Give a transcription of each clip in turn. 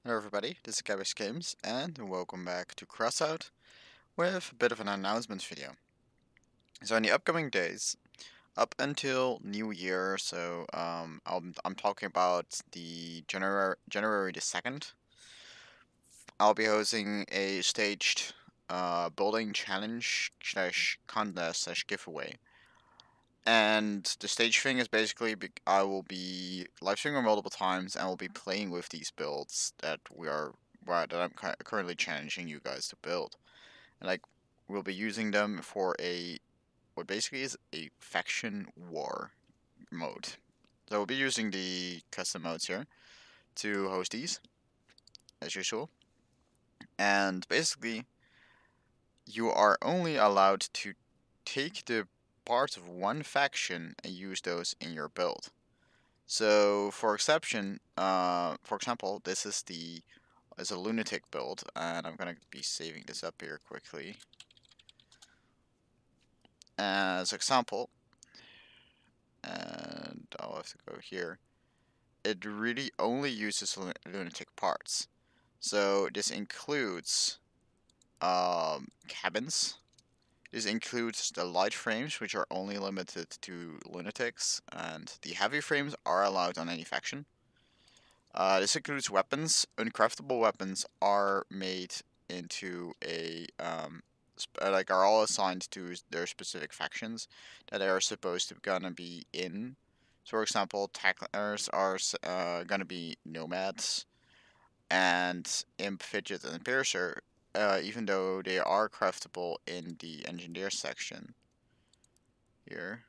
Hello everybody, this is Gabish Games, and welcome back to Crossout with a bit of an announcement video. So in the upcoming days, up until New Year, I'm talking about the January the 2nd, I'll be hosting a staged building challenge slash contest slash giveaway. And the stage thing is basically I will be live streaming multiple times and will be playing with these builds that I'm currently challenging you guys to build. And we'll be using them for what basically is a faction war mode. So we'll be using the custom modes here to host these as usual. And basically you are only allowed to take the parts of one faction and use those in your build. So for example, this is a lunatic build, and I'm gonna be saving this up here quickly. As example, and I'll have to go here. It really only uses lunatic parts. So this includes cabins. This includes the light frames, which are only limited to lunatics, and the heavy frames are allowed on any faction. This includes weapons. Uncraftable weapons are made into are all assigned to their specific factions that they are supposed to gonna be in. So, for example, tacklers are gonna be nomads, and imp, fidget, and piercer. Even though they are craftable in the engineer section here,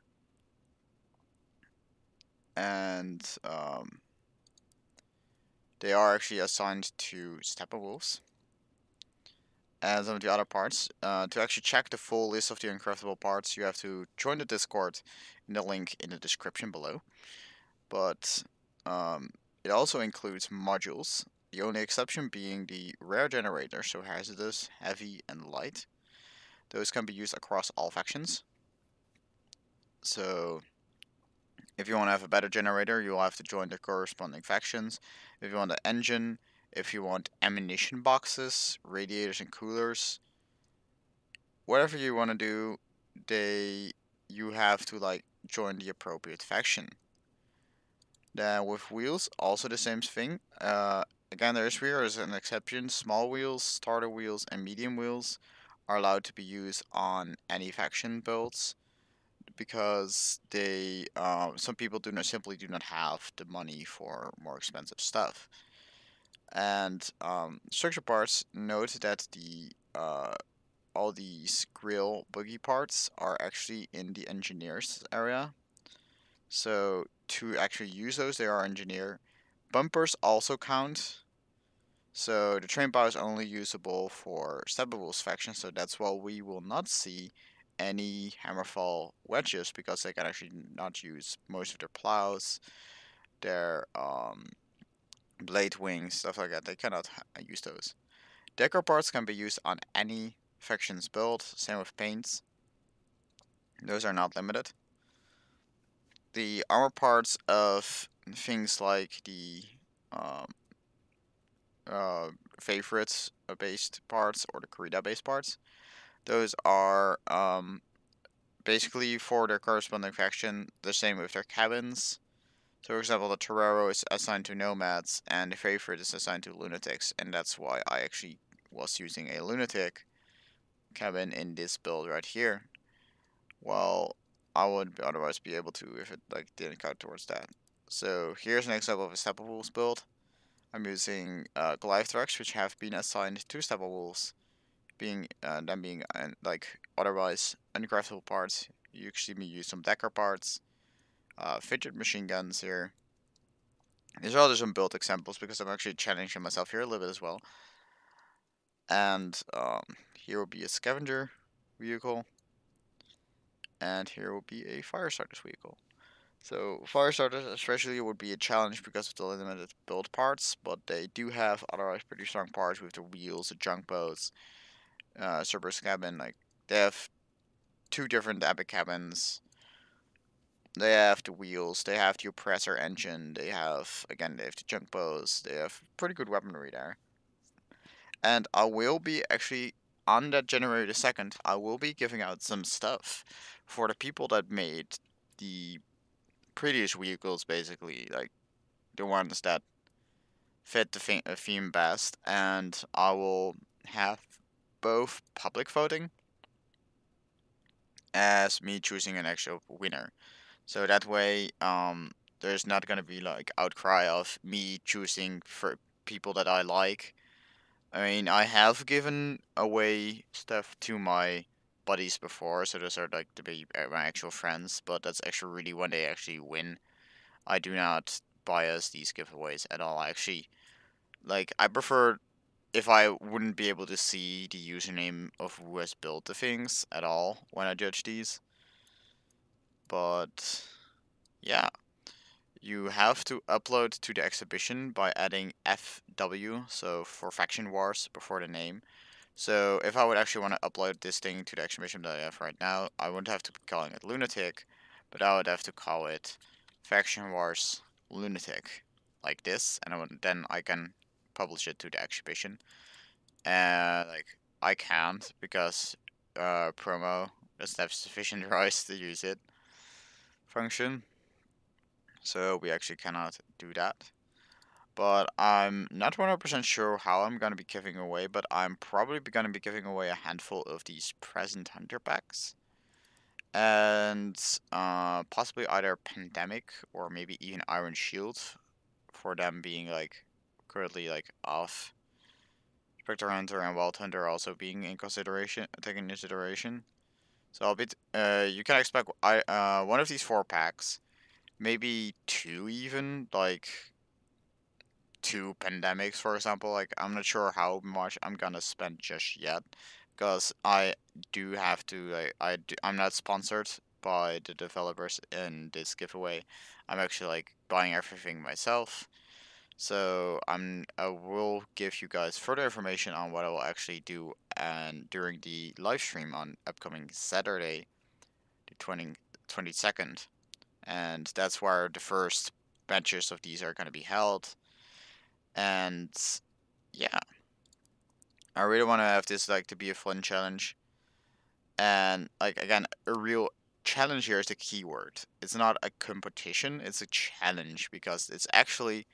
and they are actually assigned to Steppenwolves. And some of the other parts. To actually check the full list of the uncraftable parts, you have to join the Discord in the link in the description below. But it also includes modules, the only exception being the rare generator, so hazardous, heavy, and light. Those can be used across all factions. So if you want to have a better generator, you'll have to join the corresponding factions. If you want the engine, if you want ammunition boxes, radiators, and coolers, whatever you want to do, you have to join the appropriate faction. Then with wheels, also the same thing. Again, there is an exception. Small wheels, starter wheels, and medium wheels are allowed to be used on any faction builds because some people simply do not have the money for more expensive stuff. And structure parts, note that the all these grill boogie parts are actually in the engineers area. So to actually use those, they are engineer. Bumpers also count. So the train bar is only usable for Steppenwolf's faction, so that's why we will not see any Hammerfall wedges because they can actually not use most of their plows, their blade wings, stuff like that. They cannot use those. Decor parts can be used on any faction's build. Same with paints. Those are not limited. The armor parts of things like the um, favorites based parts or the Corrida based parts, those are basically for their corresponding faction the same with their cabins. So, for example, the Torero is assigned to nomads and the favorite is assigned to lunatics, and that's why I actually was using a lunatic cabin in this build right here. Well, I would otherwise be able to if it didn't count towards that. So here's an example of a Steppenwolves build. I'm using Goliath trucks, which have been assigned to Steppenwolves, being otherwise uncraftable parts. You see me use some Decker parts, fidget machine guns here. These are all just some build examples because I'm actually challenging myself here a little bit as well. And here will be a scavenger vehicle, and here will be a fire starters vehicle. So fire starters especially would be a challenge because of the limited build parts, but they do have otherwise pretty strong parts with the wheels, the junk boats, Cerberus cabin. Like they have two different epic cabins. They have the wheels, they have the oppressor engine, they have the junk bows, they have pretty good weaponry there. And I will be actually on that January the 2nd, I will be giving out some stuff for the people that made the prettiest vehicles, basically, like the ones that fit the theme best, and I will have both public voting as me choosing an actual winner. So that way, there's not gonna be like outcry of me choosing for people that I like. I mean, I have given away stuff to my buddies before, so those are like my actual friends, but that's actually really when they actually win. I do not bias these giveaways at all. Actually, like I prefer if I wouldn't be able to see the username of who has built the things at all when I judge these. But yeah, you have to upload to the exhibition by adding FW, so for Faction Wars, before the name. So if I would actually want to upload this thing to the exhibition that I have right now, I wouldn't have to be calling it Lunatic, but I would have to call it Faction Wars Lunatic, like this, and then I can publish it to the exhibition. And like I can't because promo doesn't have sufficient rights to use it function, so we actually cannot do that. But I'm not 100% sure how I'm gonna be giving away, but I'm probably gonna be giving away a handful of these present hunter packs. And possibly either Pandemic or maybe even Iron Shield for them being like currently like off. Spectre Hunter and Wild Hunter also being in consideration, taken into consideration. So I'll be you can expect one of these 4 packs, maybe 2 even, like 2 pandemics, for example. Like, I'm not sure how much I'm gonna spend just yet, because I do have to. I'm not sponsored by the developers in this giveaway. I'm actually like buying everything myself. So I will give you guys further information on what I will actually do and during the live stream on upcoming Saturday, the 22nd, and that's where the first batches of these are going to be held. And yeah, I really want to have this like to be a fun challenge. And like again, a real challenge here is the keyword. It's not a competition, it's a challenge because it's actually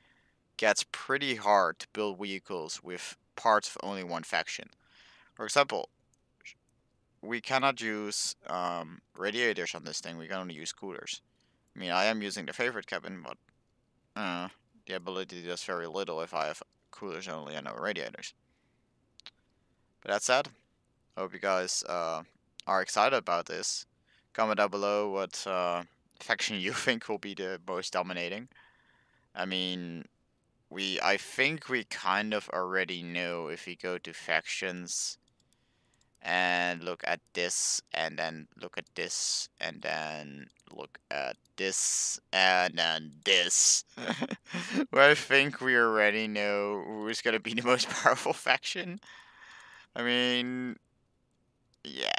gets pretty hard to build vehicles with parts of only one faction. For example, we cannot use radiators on this thing, we can only use coolers. I mean, I am using the favorite cabin, but the ability does very little if I have coolers only and no radiators. But that said, I hope you guys are excited about this. Comment down below what faction you think will be the most dominating. I mean, I think we kind of already know if we go to factions and look at this and then look at this and then look at this and then this. Well, I think we already know who's gonna be the most powerful faction. I mean, yeah,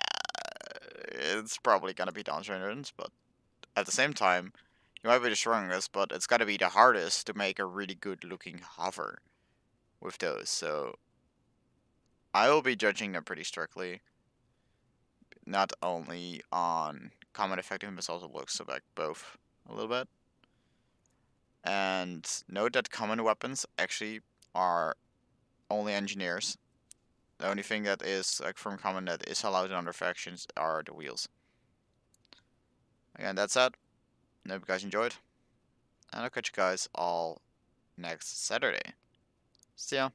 it's probably gonna be Dungeons, but at the same time, you might be the strongest, but it's gotta be the hardest to make a really good looking hover with those. So I will be judging them pretty strictly, not only on combat effectiveness, also looks so like both a little bit. And note that common weapons actually are only engineers. The only thing that is like from common that is allowed in other factions are the wheels. Again, that's it. I hope you guys enjoyed. And I'll catch you guys all next Saturday. See ya.